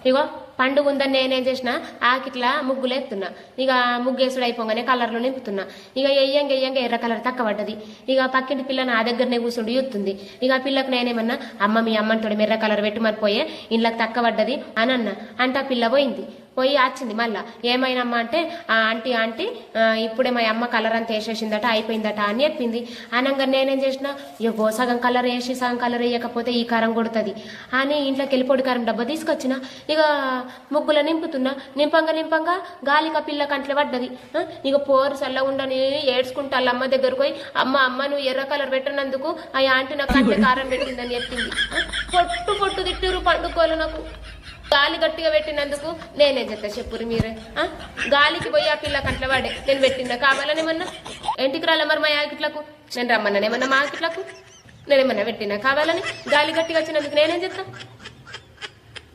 ఇగో పండుగ ఉందని నేనేం చేసిన ఆకిట్లా ముగ్గులు ఎత్తున్నా. ఇక ముగ్గేసుడు అయిపోగానే కలర్లు నింపుతున్నా. ఇక ఎయ్యంగా ఎర్ర కలర్ తక్కువ పడ్డది. ఇక పక్కింటి పిల్ల నా దగ్గరనే కూర్చుండి యూత్తుంది. ఇక ఆ పిల్లకు నేనేమన్నా అమ్మ మీ అమ్మని ఎర్ర కలర్ పెట్టుమని పోయే ఇంట్లోకి తక్కువ పడ్డది అని అన్న. అంటే ఆ పిల్ల పోయింది. పోయి వచ్చింది మళ్ళా. ఏమైనమ్మా అంటే ఆంటీ ఇప్పుడే మా అమ్మ కలర్ అంతా వేసేసిందట అయిపోయిందట అని చెప్పింది. అనంగా నేనేం చేసిన ఇగో సగం కలర్ వేసి సగం కలర్ వేయకపోతే ఈ కారం కొడుతుంది అని ఇంట్లోకి వెళ్ళి పొడి కారం డబ్బా తీసుకొచ్చిన. ఇక ముగ్గుల నింపుతున్నా. నింపంగా గాలిక పిల్ల కంట్లో పడ్డది. ఇక పోరు చల్ల ఉండని ఏడ్చుకుంటా వాళ్ళ అమ్మ దగ్గరకు పోయి అమ్మ నువ్వు ఎర్ర కలర్ పెట్టినందుకు ఆ ఆంటీ నాకు కంట్లో కారం పెట్టిందని చెప్పింది. పొట్టు తిట్టిరు పండుకోలు. నాకు గాలి గట్టిగా పెట్టినందుకు నేనేం చెప్తా చెప్పురు మీరే. గాలికి పోయి ఆ పిల్ల కంట్లో పడే నేను పెట్టిందా కావాలనేమన్నా? ఇంటికి రాలే మరి మా ఆకిట్లకు నేను రమ్మన్నానేమన్నా? మా ఆకిట్లకు నేనేమన్నా పెట్టినా కావాలని? గాలి గట్టిగా వచ్చినందుకు నేనేం చెప్తా?